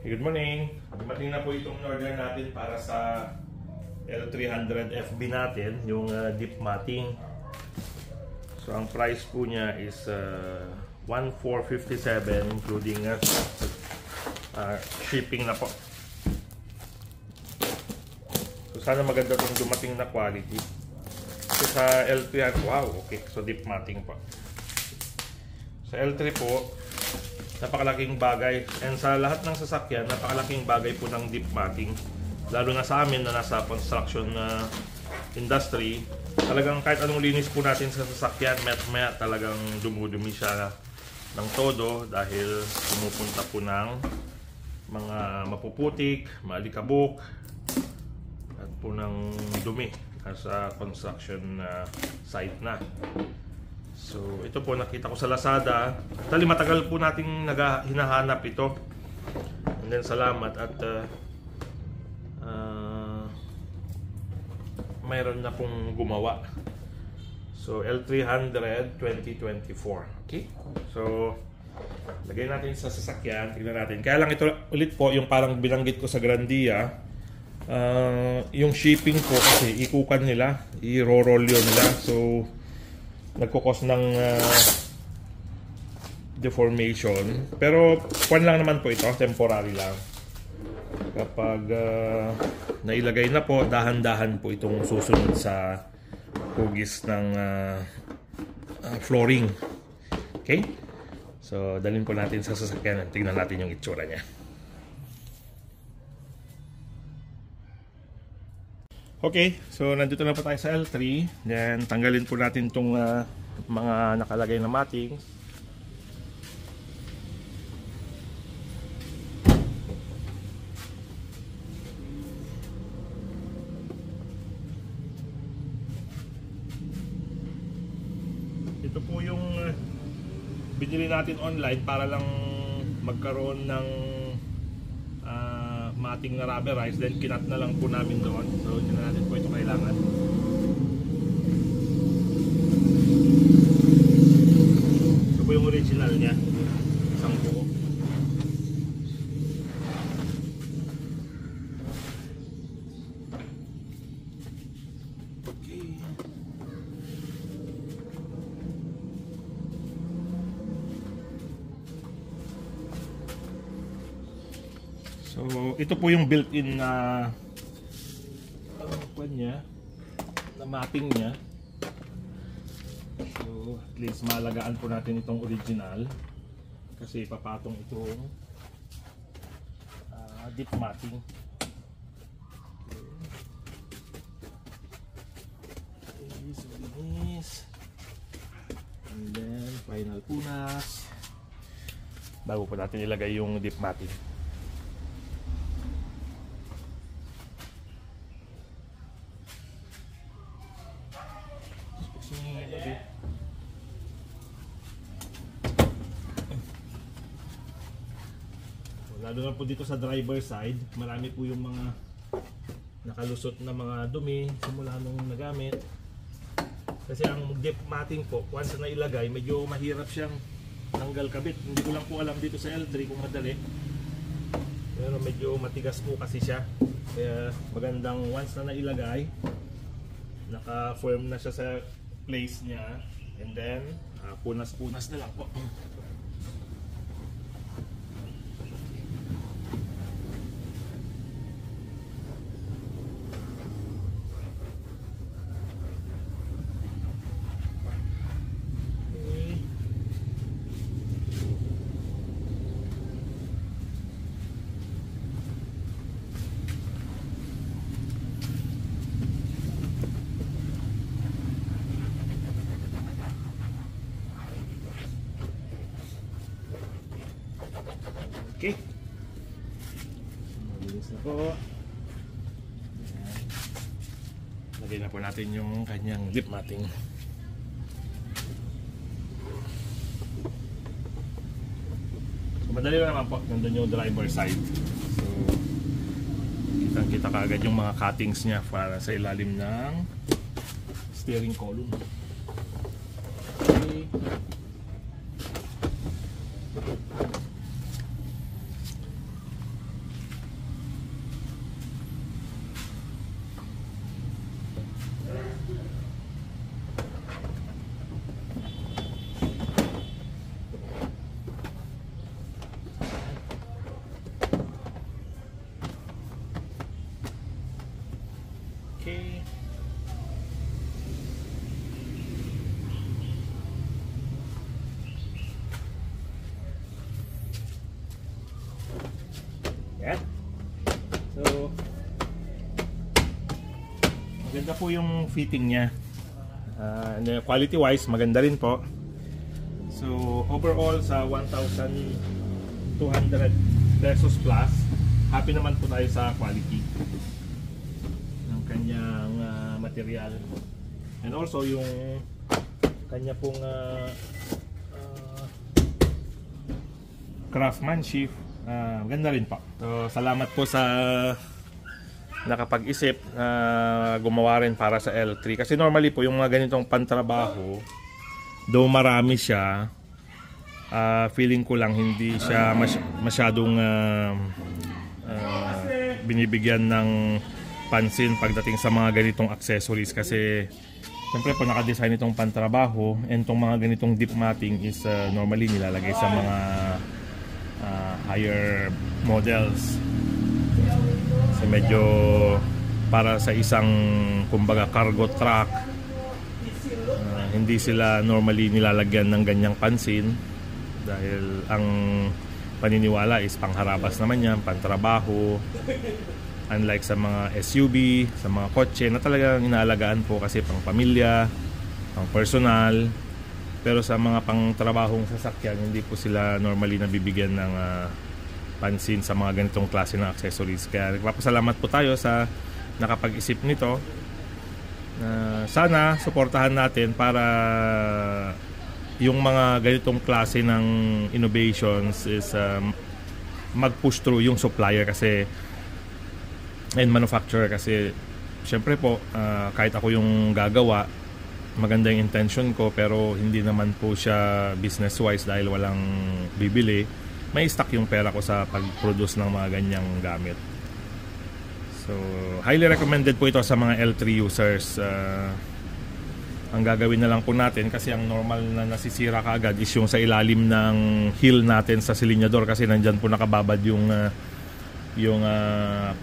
Good morning. Dumating na po itong order natin para sa L300 FB natin, yung dip matting. So ang price po niya is 1,457 including shipping na po. So sana maganda itong dumating na quality. So sa L300, wow, okay. So dip matting po. Sa L3 po, napakalaking bagay, and sa lahat ng sasakyan napakalaking bagay po ng dip matting, lalo na sa amin na nasa construction industry. Talagang kahit anong linis po natin sa sasakyan, maya talagang dumudumi siya ng todo dahil pumupunta po ng mga mapuputik, maalikabok at po ng dumi sa construction site na. So ito po nakita ko sa Lazada. Actually matagal po nating hinahanap ito. And then salamat at mayroon na pong gumawa. So L300 2024. Okay? So lagay natin sa sasakyan, tingnan natin. Kaya lang ito ulit po yung parang binanggit ko sa Grandia. Yung shipping po kasi ikukan nila, i-roll yun nila. So nagkukos ng deformation, pero kwan lang naman po ito, temporary lang. Kapag nailagay na po, dahan-dahan po itong susunod sa hugis ng flooring. Okay? So dalhin po natin sa sasakyan at tingnan natin yung itsura niya. Okay, so nandito na po tayo sa L3. Then tanggalin po natin itong mga nakalagay na matting. Ito po yung binili natin online para lang magkaroon ng matting na rubberized, then kinat na lang po namin doon. So hindi na natin po ito kailangan. Ito po yung original niya, isang buo. Okay. So ito po yung built-in na matting niya. So at least malagaan po natin itong original kasi papatong itong dip matting. Okay, so linis. And then final punas bago po natin ilagay yung dip matting. Lalo na po dito sa driver side, marami po yung mga nakalusot na mga dumi simula nung nagamit. Kasi ang dip matting po, once na ilagay, medyo mahirap siyang tanggal kabit. Hindi ko lang po alam dito sa L3 kung madali. Pero medyo matigas po kasi siya. Kaya magandang once na nailagay, naka-firm na siya sa place niya. And then, punas-punas na lang po. Okay. Mabilis na po. Lagay na po natin yung kanyang dip matting. So madali lang naman po. Nandun yung driver side. So kitang-kita kaagad yung mga cuttings niya para sa ilalim ng steering column. Okay. Yan. So, maganda po yung fitting niya. Quality wise, maganda rin po. So, overall sa 1,200 pesos plus, happy naman po tayo sa quality ng kanyang material. And also yung kanya pong craftsmanship, maganda rin po. So, salamat po sa nakapag-isip na gumawa rin para sa L3. Kasi normally po yung mga ganitong pantrabaho, though marami siya, feeling ko lang hindi siya masyadong binibigyan ng pansin pagdating sa mga ganitong accessories. Kasi siyempre po naka-design itong pantrabaho, and itong mga ganitong deep matting is normally nilalagay sa mga higher models. So medyo para sa isang kumbaga cargo truck, hindi sila normally nilalagyan ng ganyang pansin dahil ang paniniwala is pangharabas naman yan, pantrabaho, unlike sa mga SUV, sa mga kotse na talagang inaalagaan po kasi pang pamilya, pang personal. Pero sa mga pangtrabahong sasakyan, hindi po sila normally nabibigyan ng pansin sa mga ganitong klase ng accessories. Kaya nagpapasalamat po tayo sa nakapag-isip nito. Sana suportahan natin para yung mga ganitong klase ng innovations is mag-push through yung supplier kasi and manufacturer. Kasi syempre po kahit ako yung gagawa, maganda yung intention ko, pero hindi naman po siya business wise dahil walang bibili. May stock yung pera ko sa pag-produce ng mga ganyang gamit. So, highly recommended po ito sa mga L3 users. Ang gagawin na lang po natin, kasi ang normal na nasisira kaagad is yung sa ilalim ng heel natin sa silinyador, kasi nandyan po nakababad yung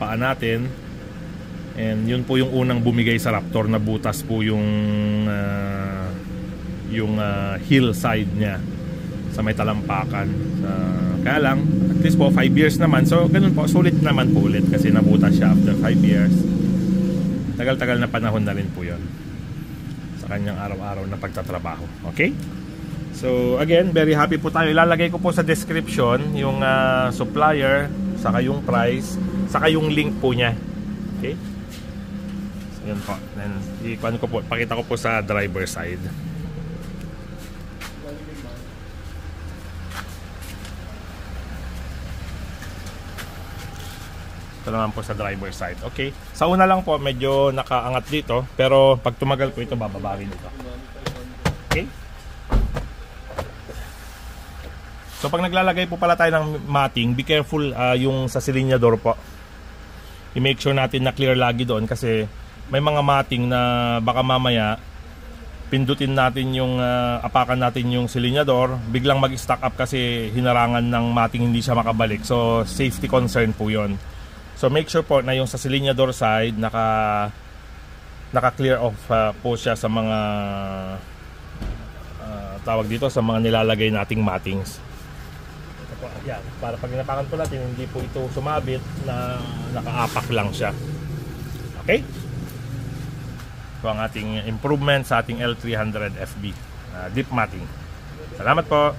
paa natin. And yun po yung unang bumigay sa Raptor, na butas po yung heel side niya sa may talampakan. Kaya lang, at least po 5 years naman. So ganun po, sulit naman po ulit kasi nabutas siya after 5 years. Tagal-tagal na panahon na rin po yun sa kanyang araw-araw na pagtatrabaho. Okay? So again, very happy po tayo. Ilalagay ko po sa description yung supplier, saka yung price, saka yung link po niya. Okay? So yun po. Then, pakita ko po sa driver side. Ito naman po sa driver side. Okay. Sa una lang po, medyo nakaangat dito. Pero pag tumagal po ito, bababa rin ito. Okay. So pag naglalagay po pala tayo ng matting, be careful yung sa silinyador po. I-make sure natin na clear lagi doon, kasi may mga matting na baka mamaya pindutin natin yung apakan natin yung silinyador, biglang mag-stack up kasi hinarangan ng matting, hindi siya makabalik. So safety concern po yon. So make sure po na yung sa silinyador side naka-clear off po siya sa mga tawag dito, sa mga nilalagay nating mattings. Ito po, yan, para pag inapakan po natin, hindi po ito sumabit, na nakaapak lang siya. Okay? Ito ang ating improvement sa ating L300 FB deep matting. Salamat po.